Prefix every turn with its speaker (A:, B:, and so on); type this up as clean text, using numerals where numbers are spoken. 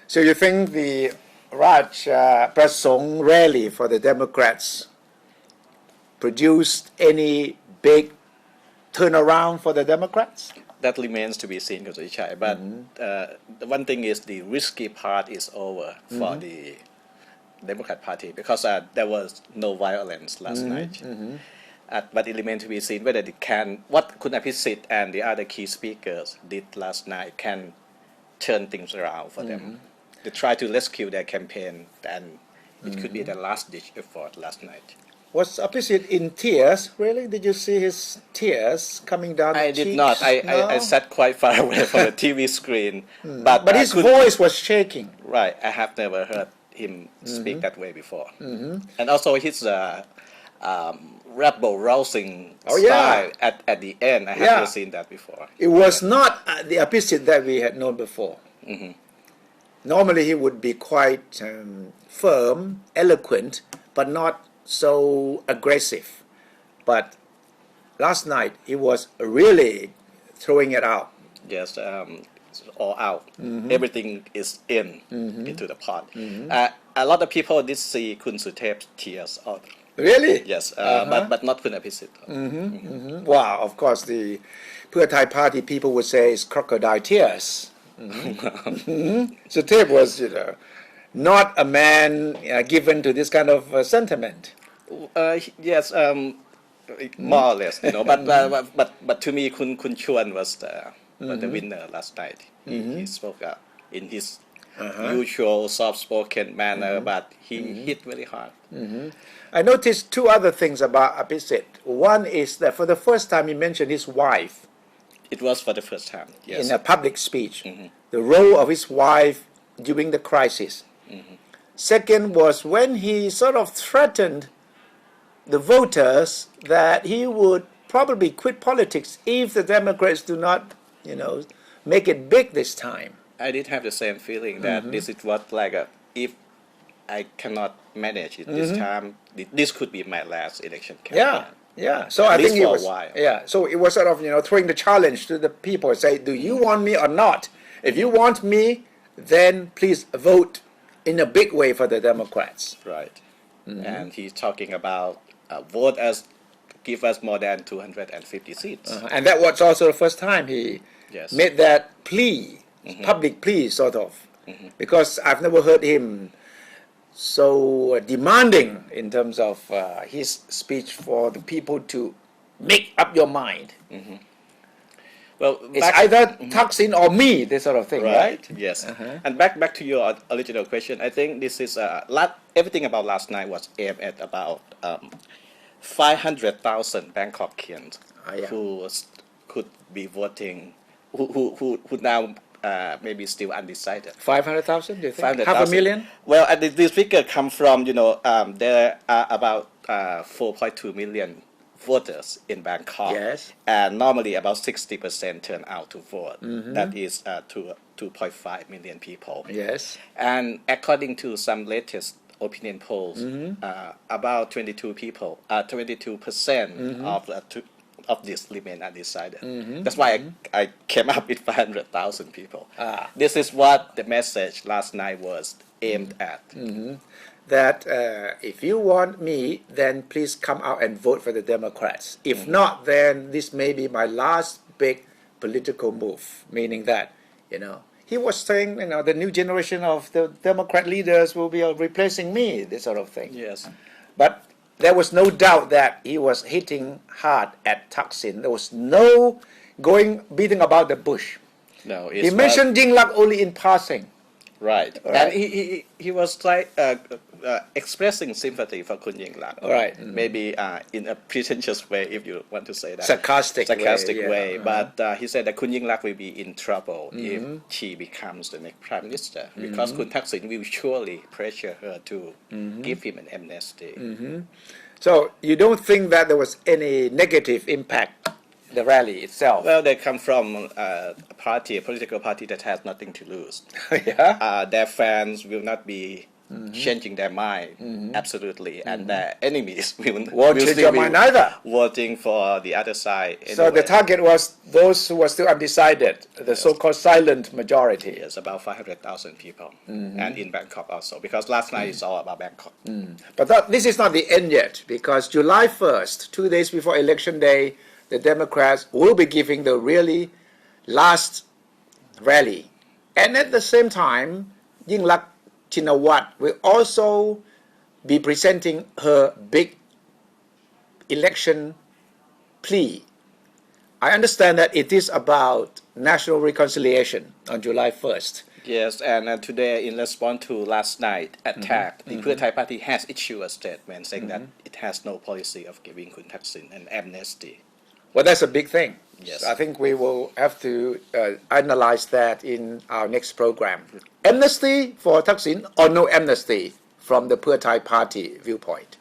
A: So you think the Raj Prasong rally for the Democrats produced any big turnaround for the Democrats?
B: That remains to be seen, Kuzuichai. But the one thing is the risky part is over for the Democrat Party because there was no violence last night. But it remains to be seen whether they can, what Kun Abhisit and the other key speakers did last night can turn things around for them. They try to rescue their campaign, and it could be the last-ditch effort last night.
A: Was Abhisit in tears? Really? Did you see his tears coming down the
B: I
A: cheeks?
B: did not. I sat quite far away from the TV screen. But
A: his voice was shaking.
B: Right. I have never heard him speak that way before. And also his rabble-rousing style at the end. I have never seen that before.
A: It was not the Abhisit that we had known before. Normally he would be quite firm, eloquent, but not so aggressive. But last night he was really throwing it out.
B: Yes, it's all out. Everything is into the pot. A lot of people did see Kun Suthep's tears out.
A: Really?
B: Yes, but not Kun Abhisit.
A: Wow, of course the Pheu Thai party people would say it's crocodile tears. Suthep was, not a man given to this kind of sentiment.
B: Yes, more or less, but to me, Kun Chuan was the winner last night. He spoke up in his usual soft-spoken manner, but he hit very hard.
A: I noticed two other things about Abhisit. One is that for the first time he mentioned his wife.
B: It was for the first time, yes.
A: In a public speech. The role of his wife during the crisis. Second was when he sort of threatened the voters that he would probably quit politics if the Democrats do not, make it big this time.
B: I did have the same feeling that this is what if I cannot manage it this time, this could be my last election campaign.
A: Yeah. So I think it was. So it was sort of throwing the challenge to the people. Say, do you want me or not? If you want me, then please vote in a big way for the Democrats.
B: Right. And he's talking about give us more than 250 seats.
A: And that was also the first time he made that plea, public plea sort of, because I've never heard him so demanding in terms of his speech for the people to make up your mind.
B: Well,
A: it's either Thaksin or me, this sort of thing, right?
B: Yes. And back to your original question, I think this is everything about last night was aimed at about 500,000 Bangkokians who could be voting, who now maybe still undecided.
A: 500,000, do you think? Half a million?
B: Well, this figure come from, there are about 4.2 million voters in Bangkok.
A: Yes.
B: And normally about 60% turn out to vote. That is 2.5 million people.
A: Yes.
B: And according to some latest opinion polls, about 22% of this remain undecided. That's why I came up with 500,000 people. This is what the message last night was aimed at.
A: That if you want me, then please come out and vote for the Democrats. If not, then this may be my last big political move. Meaning that, he was saying, the new generation of the Democrat leaders will be replacing me, this sort of thing.
B: Yes.
A: But there was no doubt that he was hitting hard at Thaksin. There was no beating about the bush.
B: No,
A: he mentioned Yingluck only in passing.
B: Right. And he was like expressing sympathy for Kun Yingluck.
A: Right.
B: Maybe in a pretentious way, if you want to say that.
A: Sarcastic
B: way. But he said that Kun Yingluck will be in trouble if she becomes the next prime minister, because Kun Thaksin will surely pressure her to give him an amnesty.
A: So you don't think that there was any negative impact, the rally itself?
B: Well, they come from a political party that has nothing to lose.
A: Yeah.
B: Their fans will not be changing their mind absolutely, and their enemies
A: Won't
B: will
A: change
B: still
A: your
B: be
A: mind either.
B: voting for the other side.
A: So the
B: anyway.
A: target was those who were still undecided, the so-called silent majority.
B: Yes, about 500,000 people, and in Bangkok also, because last night is all about Bangkok.
A: But this is not the end yet, because July 1st, 2 days before Election Day, the Democrats will be giving the really last rally. And at the same time, Yingluck Shinawatra will also be presenting her big election plea. I understand that it is about national reconciliation on July 1st.
B: Yes, and today, in response to last night attack, the Pheu Thai Party has issued a statement saying that it has no policy of giving Kun Thaksin an amnesty.
A: Well, that's a big thing.
B: Yes.
A: So I think we will have to analyze that in our next program. Amnesty for Thaksin or no amnesty from the Pheu Thai Party viewpoint?